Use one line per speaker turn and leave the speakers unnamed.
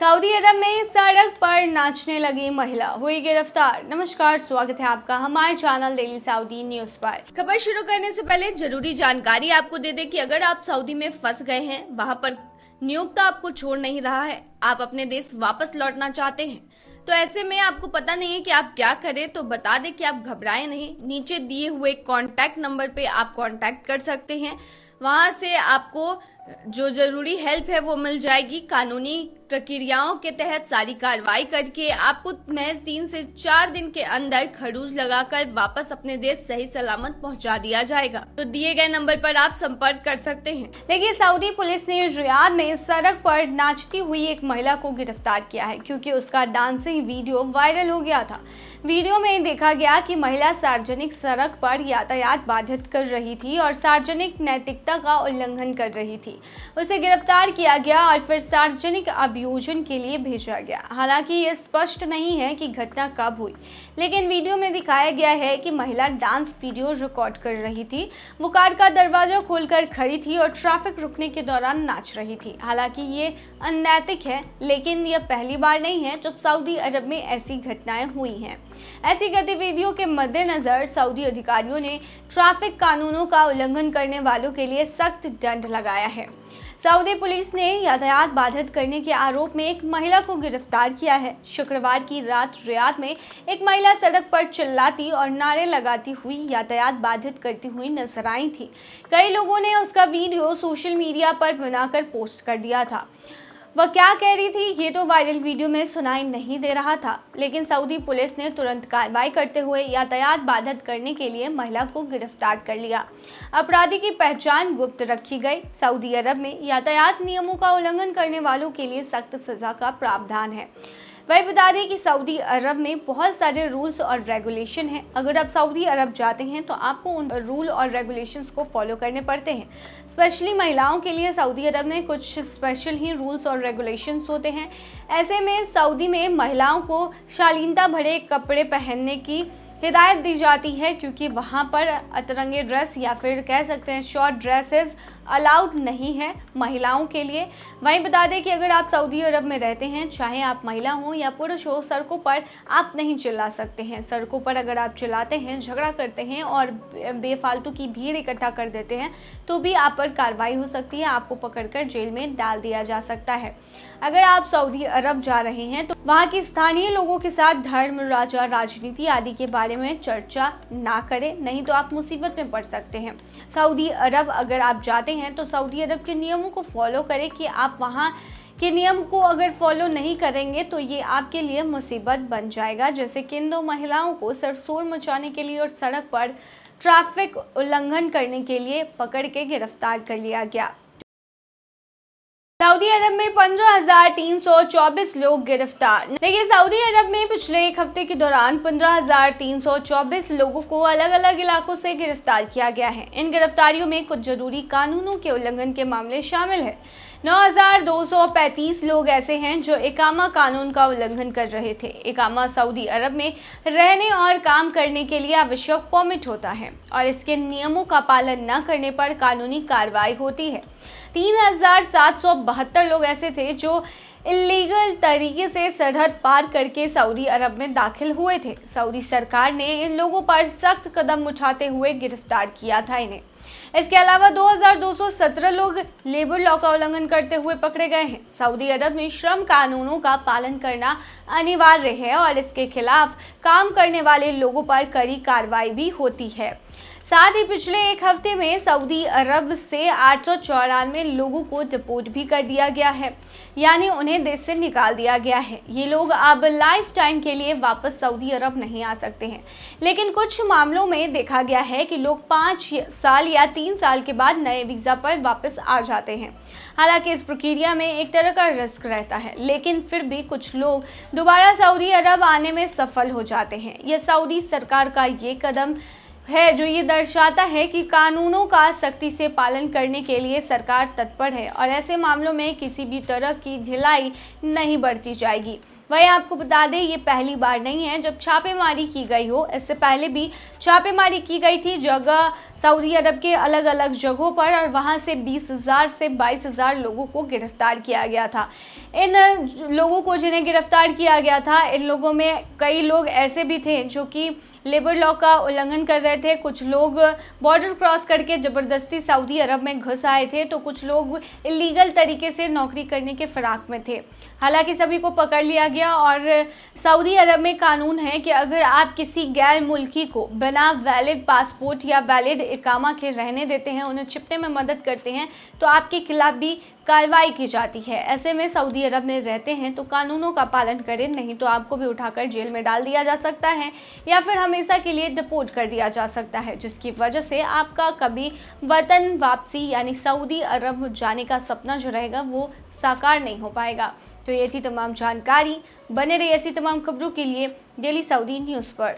Saudi अरब में सड़क पर नाचने लगी महिला हुई गिरफ्तार। नमस्कार, स्वागत है आपका हमारे चैनल डेली सऊदी न्यूज पर। खबर शुरू करने से पहले जरूरी जानकारी आपको दे दें कि अगर आप सऊदी में फंस गए हैं, वहां पर नियोक्ता आपको छोड़ नहीं रहा है, आप अपने देश वापस लौटना चाहते हैं, तो ऐसे में आपको पता नहीं है कि आप क्या करें, तो बता दें कि आप घबराएं नहीं। नीचे दिए हुए कॉन्टैक्ट नंबर पे आप कॉन्टैक्ट कर सकते हैं। वहां से आपको जो जरूरी हेल्प है वो मिल जाएगी। कानूनी प्रक्रियाओं के तहत सारी कार्रवाई करके आपको महज 3 से 4 दिन के अंदर खरूज लगाकर वापस अपने देश सही सलामत पहुंचा दिया जाएगा। तो दिए गए नंबर पर आप संपर्क कर सकते हैं। देखिए, सऊदी पुलिस ने रियाद में सड़क पर नाचती हुई एक महिला को गिरफ्तार किया है, क्योंकि उसका डांसिंग वीडियो वायरल हो गया था। वीडियो में देखा गया कि महिला सार्वजनिक सड़क पर यातायात बाधित कर रही थी और सार्वजनिक नैतिकता का उल्लंघन कर रही थी। उसे गिरफ्तार किया गया और फिर सार्वजनिक अभियोजन के लिए भेजा गया। हालांकि ये स्पष्ट नहीं है कि घटना कब हुई, लेकिन वीडियो में दिखाया गया है कि महिला डांस वीडियो रिकॉर्ड कर रही थी। वो कार का दरवाजा खोलकर खड़ी थी और ट्रैफिक रुकने के दौरान नाच रही थी। हालांकि ये अनैतिक है, लेकिन यह पहली बार नहीं है जब सऊदी अरब में ऐसी घटनाएं हुई हैं। ऐसी गतिविधियों के मद्देनजर सऊदी अधिकारियों ने ट्रैफिक कानूनों का उल्लंघन करने वालों के लिए सख्त दंड लगाया है। सऊदी पुलिस ने यातायात बाधित करने के आरोप में एक महिला को गिरफ्तार किया है। शुक्रवार की रात रियाद में एक महिला सड़क पर चिल्लाती और नारे लगाती हुई यातायात बाधित करती हुई नजर आई थी। कई लोगों ने उसका वीडियो सोशल मीडिया पर बनाकर पोस्ट कर दिया था। वह क्या कह रही थी ये तो वायरल वीडियो में सुनाई नहीं दे रहा था, लेकिन सऊदी पुलिस ने तुरंत कार्रवाई करते हुए यातायात बाधित करने के लिए महिला को गिरफ्तार कर लिया। अपराधी की पहचान गुप्त रखी गई। सऊदी अरब में यातायात नियमों का उल्लंघन करने वालों के लिए सख्त सजा का प्रावधान है। वही बता दें कि सऊदी अरब में बहुत सारे रूल्स और रेगुलेशन हैं। अगर आप सऊदी अरब जाते हैं तो आपको उन रूल और रेगुलेशंस को फॉलो करने पड़ते हैं। स्पेशली महिलाओं के लिए सऊदी अरब में कुछ स्पेशल ही रूल्स और रेगुलेशंस होते हैं। ऐसे में सऊदी में महिलाओं को शालीनता भरे कपड़े पहनने की हिदायत दी जाती है, क्योंकि वहाँ पर अतरंगे ड्रेस या फिर कह सकते हैं शॉर्ट ड्रेसेस अलाउड नहीं है महिलाओं के लिए। वहीं बता दें कि अगर आप सऊदी अरब में रहते हैं, चाहे आप महिला हो या पुरुष हो, सड़कों पर आप नहीं चिल्ला सकते हैं। सड़कों पर अगर आप चिल्लाते हैं, झगड़ा करते हैं और बेफालतू की भीड़ इकट्ठा कर देते हैं, तो भी आप पर कार्रवाई हो सकती है। आपको पकड़कर जेल में डाल दिया जा सकता है। अगर आप सऊदी अरब जा रहे हैं तो वहाँ के स्थानीय लोगों के साथ धर्म, राजा, राजनीति आदि के बारे में चर्चा ना करें, नहीं तो आप मुसीबत में पड़ सकते हैं। सऊदी अरब अगर आप जाते हैं तो सऊदी अरब के नियमों को फॉलो करें कि आप वहाँ के नियम को अगर फॉलो नहीं करेंगे तो ये आपके लिए मुसीबत बन जाएगा। जैसे कि इन 2 महिलाओं को सिर्फ शोर मचाने के लिए और सड़क पर ट्रैफिक उल्लंघन करने के लिए पकड़ के गिरफ्तार कर लिया गया। सऊदी अरब में 15,324 लोग गिरफ्तार। देखिए, सऊदी अरब में पिछले एक हफ्ते के दौरान 15,324 लोगों को अलग अलग इलाकों से गिरफ्तार किया गया है। इन गिरफ्तारियों में कुछ जरूरी कानूनों के उल्लंघन के मामले शामिल हैं। 9,235 लोग ऐसे हैं जो इकामा कानून का उल्लंघन कर रहे थे। इकामा सऊदी अरब में रहने और काम करने के लिए आवश्यक परमिट होता है और इसके नियमों का पालन न करने पर कानूनी कार्रवाई होती है। 3,772 लोग ऐसे थे जो इलीगल तरीके से सरहद पार करके सऊदी अरब में दाखिल हुए थे। सऊदी सरकार ने इन लोगों पर सख्त कदम उठाते हुए गिरफ्तार किया था इन्हें। इसके अलावा 2,217 लोग लेबर लॉ का उल्लंघन करते हुए पकड़े गए हैं। सऊदी अरब में श्रम कानूनों का पालन करना अनिवार्य है और इसके खिलाफ काम करने वाले लोगों पर कड़ी कार्रवाई भी होती है। साथ ही पिछले एक हफ्ते में सऊदी अरब से 894 लोगों को डिपोर्ट भी कर दिया गया है, यानी उन्हें देश से निकाल दिया गया है। ये लोग अब लाइफ टाइम के लिए वापस सऊदी अरब नहीं आ सकते हैं, लेकिन कुछ मामलों में देखा गया है कि लोग 5 साल या 3 साल के बाद नए वीज़ा पर वापस आ जाते हैं। हालांकि इस प्रक्रिया में एक तरह का रिस्क रहता है, लेकिन फिर भी कुछ लोग दोबारा सऊदी अरब आने में सफल हो जाते हैं। यह सऊदी सरकार का ये कदम है जो ये दर्शाता है कि कानूनों का सख्ती से पालन करने के लिए सरकार तत्पर है और ऐसे मामलों में किसी भी तरह की ढिलाई नहीं बरती जाएगी। वहीं आपको बता दें ये पहली बार नहीं है जब छापेमारी की गई हो, इससे पहले भी छापेमारी की गई थी जगह सऊदी अरब के अलग अलग जगहों पर और वहां से 20,000 से 22,000 लोगों को गिरफ्तार किया गया था। इन लोगों को जिन्हें गिरफ्तार किया गया था, इन लोगों में कई लोग ऐसे भी थे जो कि लेबर लॉ का उल्लंघन कर रहे थे, कुछ लोग बॉर्डर क्रॉस करके ज़बरदस्ती सऊदी अरब में घुस आए थे, तो कुछ लोग इलीगल तरीके से नौकरी करने के फिराक में थे। हालांकि सभी को पकड़ लिया गया और सऊदी अरब में कानून है कि अगर आप किसी गैर मुल्की को बिना वैलिड पासपोर्ट या वैलिड इकामा के रहने देते हैं, उन्हें छिपने में मदद करते हैं, तो आपके खिलाफ भी कार्रवाई की जाती है। ऐसे में सऊदी अरब में रहते हैं तो कानूनों का पालन करें, नहीं तो आपको भी उठाकर जेल में डाल दिया जा सकता है या फिर हमेशा के लिए डिपोर्ट कर दिया जा सकता है, जिसकी वजह से आपका कभी वतन वापसी यानी सऊदी अरब जाने का सपना जो रहेगा वो साकार नहीं हो पाएगा। तो ये थी तमाम जानकारी। बने रहिए ऐसी तमाम खबरों के लिए डेली सऊदी न्यूज़ पर।